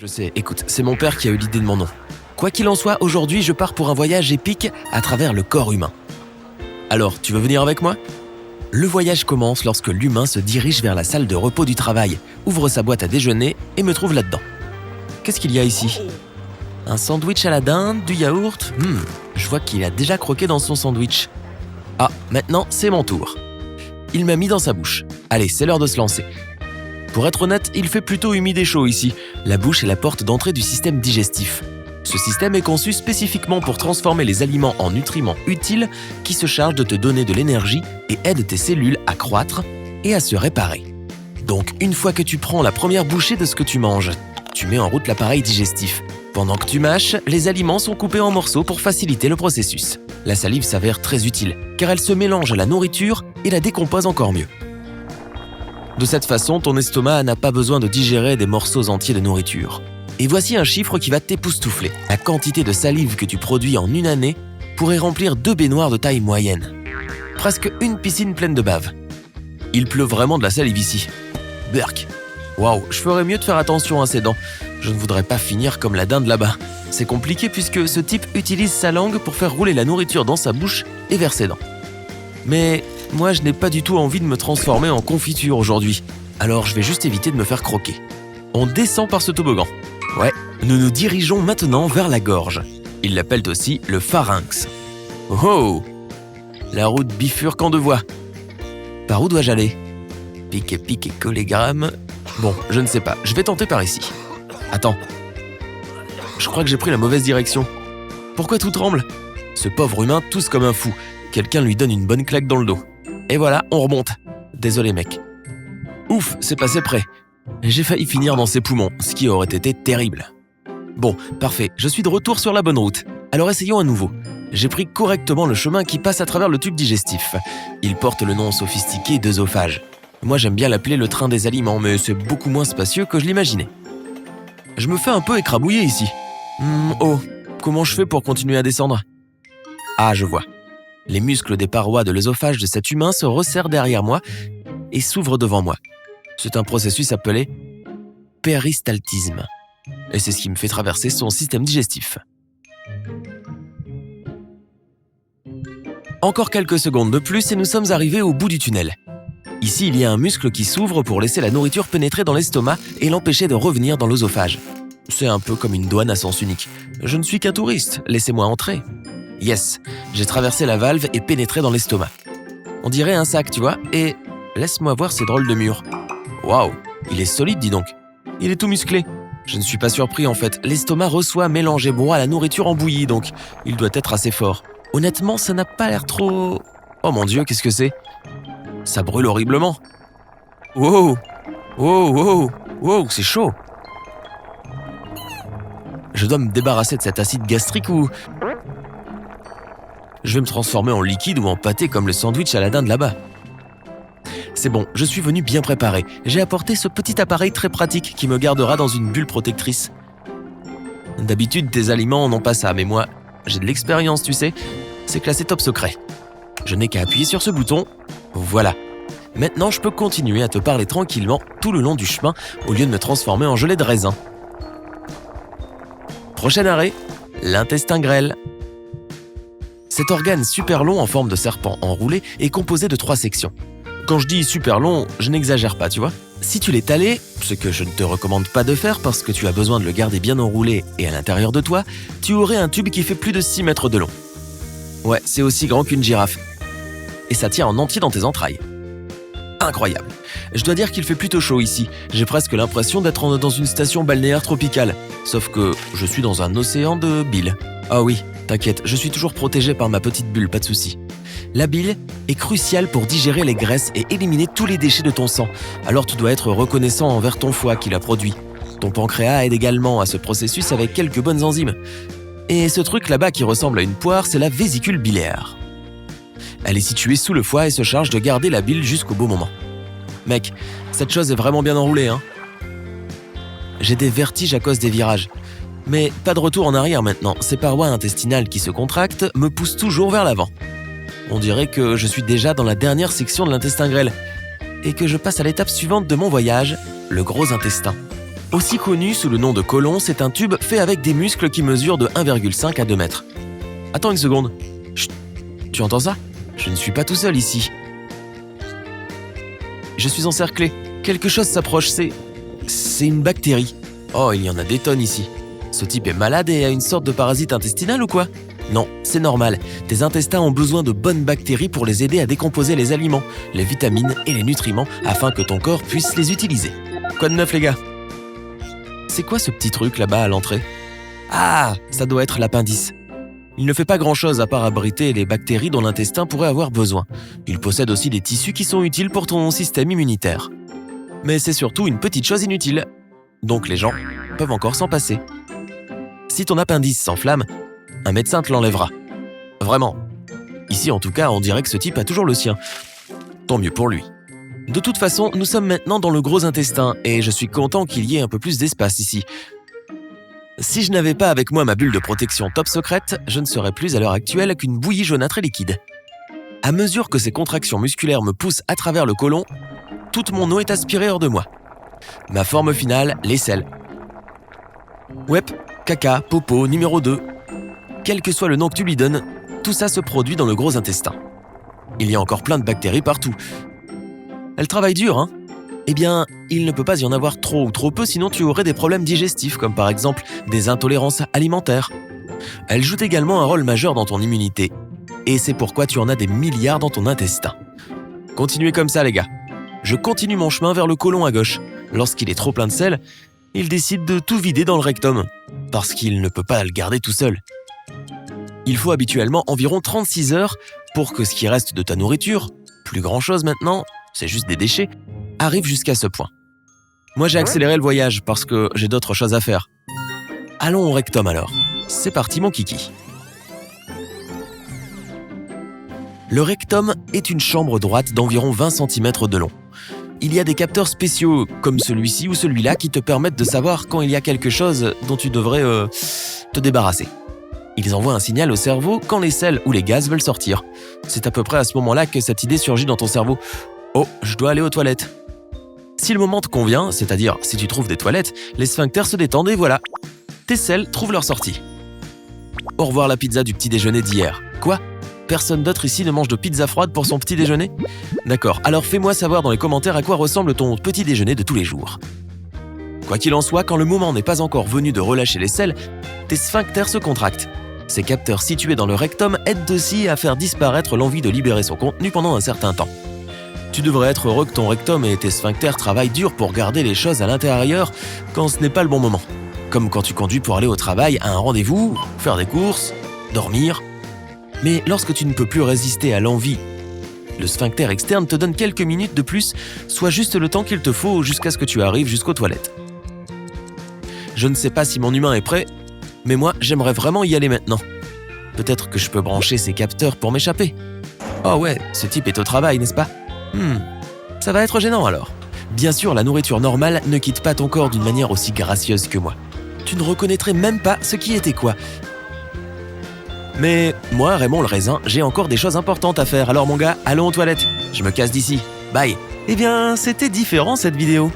Je sais, écoute, c'est mon père qui a eu l'idée de mon nom. Quoi qu'il en soit, aujourd'hui, je pars pour un voyage épique à travers le corps humain. Alors, tu veux venir avec moi ? Le voyage commence lorsque l'humain se dirige vers la salle de repos du travail, ouvre sa boîte à déjeuner et me trouve là-dedans. Qu'est-ce qu'il y a ici ? Un sandwich à la dinde, du yaourt ? Je vois qu'il a déjà croqué dans son sandwich. Ah, maintenant, c'est mon tour. Il m'a mis dans sa bouche. Allez, c'est l'heure de se lancer. Pour être honnête, il fait plutôt humide et chaud ici. La bouche est la porte d'entrée du système digestif. Ce système est conçu spécifiquement pour transformer les aliments en nutriments utiles qui se chargent de te donner de l'énergie et aident tes cellules à croître et à se réparer. Donc, une fois que tu prends la première bouchée de ce que tu manges, tu mets en route l'appareil digestif. Pendant que tu mâches, les aliments sont coupés en morceaux pour faciliter le processus. La salive s'avère très utile, car elle se mélange à la nourriture et la décompose encore mieux. De cette façon, ton estomac n'a pas besoin de digérer des morceaux entiers de nourriture. Et voici un chiffre qui va t'époustoufler. La quantité de salive que tu produis en une année pourrait remplir 2 baignoires de taille moyenne. Presque une piscine pleine de bave. Il pleut vraiment de la salive ici. Berk. Waouh, je ferais mieux de faire attention à ses dents. Je ne voudrais pas finir comme la dinde là-bas. C'est compliqué puisque ce type utilise sa langue pour faire rouler la nourriture dans sa bouche et vers ses dents. Mais moi, je n'ai pas du tout envie de me transformer en confiture aujourd'hui. Alors, je vais juste éviter de me faire croquer. On descend par ce toboggan. Ouais, nous nous dirigeons maintenant vers la gorge. Ils l'appellent aussi le pharynx. Oh! La route bifurque en 2 voies. Par où dois-je aller ? Pique, collégramme. Bon, je ne sais pas. Je vais tenter par ici. Attends. Je crois que j'ai pris la mauvaise direction. Pourquoi tout tremble ? Ce pauvre humain tousse comme un fou. Quelqu'un lui donne une bonne claque dans le dos. Et voilà, on remonte. Désolé mec. Ouf, c'est passé près. J'ai failli finir dans ses poumons, ce qui aurait été terrible. Bon, parfait, je suis de retour sur la bonne route. Alors essayons à nouveau. J'ai pris correctement le chemin qui passe à travers le tube digestif. Il porte le nom sophistiqué d'œsophage. Moi j'aime bien l'appeler le train des aliments, mais c'est beaucoup moins spacieux que je l'imaginais. Je me fais un peu écrabouiller ici. Oh, comment je fais pour continuer à descendre ? Ah, je vois. Les muscles des parois de l'œsophage de cet humain se resserrent derrière moi et s'ouvrent devant moi. C'est un processus appelé péristaltisme. Et c'est ce qui me fait traverser son système digestif. Encore quelques secondes de plus et nous sommes arrivés au bout du tunnel. Ici, il y a un muscle qui s'ouvre pour laisser la nourriture pénétrer dans l'estomac et l'empêcher de revenir dans l'œsophage. C'est un peu comme une douane à sens unique. Je ne suis qu'un touriste, laissez-moi entrer. Yes, j'ai traversé la valve et pénétré dans l'estomac. On dirait un sac, tu vois, et laisse-moi voir ces drôles de murs. Waouh, il est solide, dis donc. Il est tout musclé. Je ne suis pas surpris en fait. L'estomac reçoit, mélange et broie la nourriture en bouillie, donc il doit être assez fort. Honnêtement, ça n'a pas l'air trop... Oh mon Dieu, qu'est-ce que c'est ? Ça brûle horriblement. Wow, wow, wow, wow, c'est chaud. Je dois me débarrasser de cet acide gastrique ou... Je vais me transformer en liquide ou en pâté comme le sandwich à la dinde là-bas. C'est bon, je suis venu bien préparé. J'ai apporté ce petit appareil très pratique qui me gardera dans une bulle protectrice. D'habitude, tes aliments n'ont pas ça, mais moi, j'ai de l'expérience, tu sais. C'est classé top secret. Je n'ai qu'à appuyer sur ce bouton. Voilà. Maintenant, je peux continuer à te parler tranquillement tout le long du chemin au lieu de me transformer en gelée de raisin. Prochain arrêt, l'intestin grêle. Cet organe super long en forme de serpent enroulé est composé de 3 sections. Quand je dis super long, je n'exagère pas, tu vois. Si tu l'étalais, ce que je ne te recommande pas de faire parce que tu as besoin de le garder bien enroulé et à l'intérieur de toi, tu aurais un tube qui fait plus de 6 mètres de long. Ouais, c'est aussi grand qu'une girafe. Et ça tient en entier dans tes entrailles. Incroyable. Je dois dire qu'il fait plutôt chaud ici. J'ai presque l'impression d'être dans une station balnéaire tropicale. Sauf que je suis dans un océan de bile. Ah oui, t'inquiète, je suis toujours protégé par ma petite bulle, pas de souci. La bile est cruciale pour digérer les graisses et éliminer tous les déchets de ton sang. Alors tu dois être reconnaissant envers ton foie qui la produit. Ton pancréas aide également à ce processus avec quelques bonnes enzymes. Et ce truc là-bas qui ressemble à une poire, c'est la vésicule biliaire. Elle est située sous le foie et se charge de garder la bile jusqu'au beau moment. Mec, cette chose est vraiment bien enroulée, hein. J'ai des vertiges à cause des virages. Mais pas de retour en arrière maintenant. Ces parois intestinales qui se contractent me poussent toujours vers l'avant. On dirait que je suis déjà dans la dernière section de l'intestin grêle et que je passe à l'étape suivante de mon voyage, le gros intestin. Aussi connu sous le nom de côlon, c'est un tube fait avec des muscles qui mesurent de 1,5 à 2 mètres. Attends une seconde. Chut, tu entends ça? Je ne suis pas tout seul ici. Je suis encerclé. Quelque chose s'approche, c'est une bactérie. Oh, il y en a des tonnes ici. Ce type est malade et a une sorte de parasite intestinal ou quoi? Non, c'est normal. Tes intestins ont besoin de bonnes bactéries pour les aider à décomposer les aliments, les vitamines et les nutriments afin que ton corps puisse les utiliser. Quoi de neuf, les gars? C'est quoi ce petit truc là-bas à l'entrée? Ah, ça doit être l'appendice. Il ne fait pas grand-chose à part abriter les bactéries dont l'intestin pourrait avoir besoin. Il possède aussi des tissus qui sont utiles pour ton système immunitaire. Mais c'est surtout une petite chose inutile. Donc les gens peuvent encore s'en passer. Si ton appendice s'enflamme, un médecin te l'enlèvera. Vraiment. Ici, en tout cas, on dirait que ce type a toujours le sien. Tant mieux pour lui. De toute façon, nous sommes maintenant dans le gros intestin et je suis content qu'il y ait un peu plus d'espace ici. Si je n'avais pas avec moi ma bulle de protection top secrète, je ne serais plus à l'heure actuelle qu'une bouillie jaunâtre et liquide. À mesure que ces contractions musculaires me poussent à travers le côlon, toute mon eau est aspirée hors de moi. Ma forme finale, l'aisselle. Wep, caca, popo, numéro 2. Quel que soit le nom que tu lui donnes, tout ça se produit dans le gros intestin. Il y a encore plein de bactéries partout. Elles travaillent dur, hein? Eh bien, il ne peut pas y en avoir trop ou trop peu, sinon tu aurais des problèmes digestifs, comme par exemple des intolérances alimentaires. Elles jouent également un rôle majeur dans ton immunité. Et c'est pourquoi tu en as des milliards dans ton intestin. Continuez comme ça, les gars. Je continue mon chemin vers le côlon à gauche. Lorsqu'il est trop plein de sel, il décide de tout vider dans le rectum, parce qu'il ne peut pas le garder tout seul. Il faut habituellement environ 36 heures pour que ce qui reste de ta nourriture, plus grand-chose maintenant, c'est juste des déchets, arrive jusqu'à ce point. Moi, j'ai accéléré le voyage parce que j'ai d'autres choses à faire. Allons au rectum alors. C'est parti, mon kiki. Le rectum est une chambre droite d'environ 20 cm de long. Il y a des capteurs spéciaux, comme celui-ci ou celui-là, qui te permettent de savoir quand il y a quelque chose dont tu devrais te débarrasser. Ils envoient un signal au cerveau quand les sels ou les gaz veulent sortir. C'est à peu près à ce moment-là que cette idée surgit dans ton cerveau. Oh, je dois aller aux toilettes. Si le moment te convient, c'est-à-dire si tu trouves des toilettes, les sphincters se détendent et voilà. Tes selles trouvent leur sortie. Au revoir la pizza du petit déjeuner d'hier. Quoi? Personne d'autre ici ne mange de pizza froide pour son petit déjeuner? D'accord, alors fais-moi savoir dans les commentaires à quoi ressemble ton petit déjeuner de tous les jours. Quoi qu'il en soit, quand le moment n'est pas encore venu de relâcher les selles, tes sphincters se contractent. Ces capteurs situés dans le rectum aident aussi à faire disparaître l'envie de libérer son contenu pendant un certain temps. Tu devrais être heureux que ton rectum et tes sphincters travaillent dur pour garder les choses à l'intérieur quand ce n'est pas le bon moment. Comme quand tu conduis pour aller au travail, à un rendez-vous, faire des courses, dormir. Mais lorsque tu ne peux plus résister à l'envie, le sphincter externe te donne quelques minutes de plus, soit juste le temps qu'il te faut jusqu'à ce que tu arrives jusqu'aux toilettes. Je ne sais pas si mon humain est prêt, mais moi, j'aimerais vraiment y aller maintenant. Peut-être que je peux brancher ces capteurs pour m'échapper. Oh ouais, ce type est au travail, n'est-ce pas? Ça va être gênant alors. Bien sûr, la nourriture normale ne quitte pas ton corps d'une manière aussi gracieuse que moi. Tu ne reconnaîtrais même pas ce qui était quoi. Mais moi, Raymond le raisin, j'ai encore des choses importantes à faire. Alors mon gars, allons aux toilettes. Je me casse d'ici. Bye. Eh bien, c'était différent cette vidéo.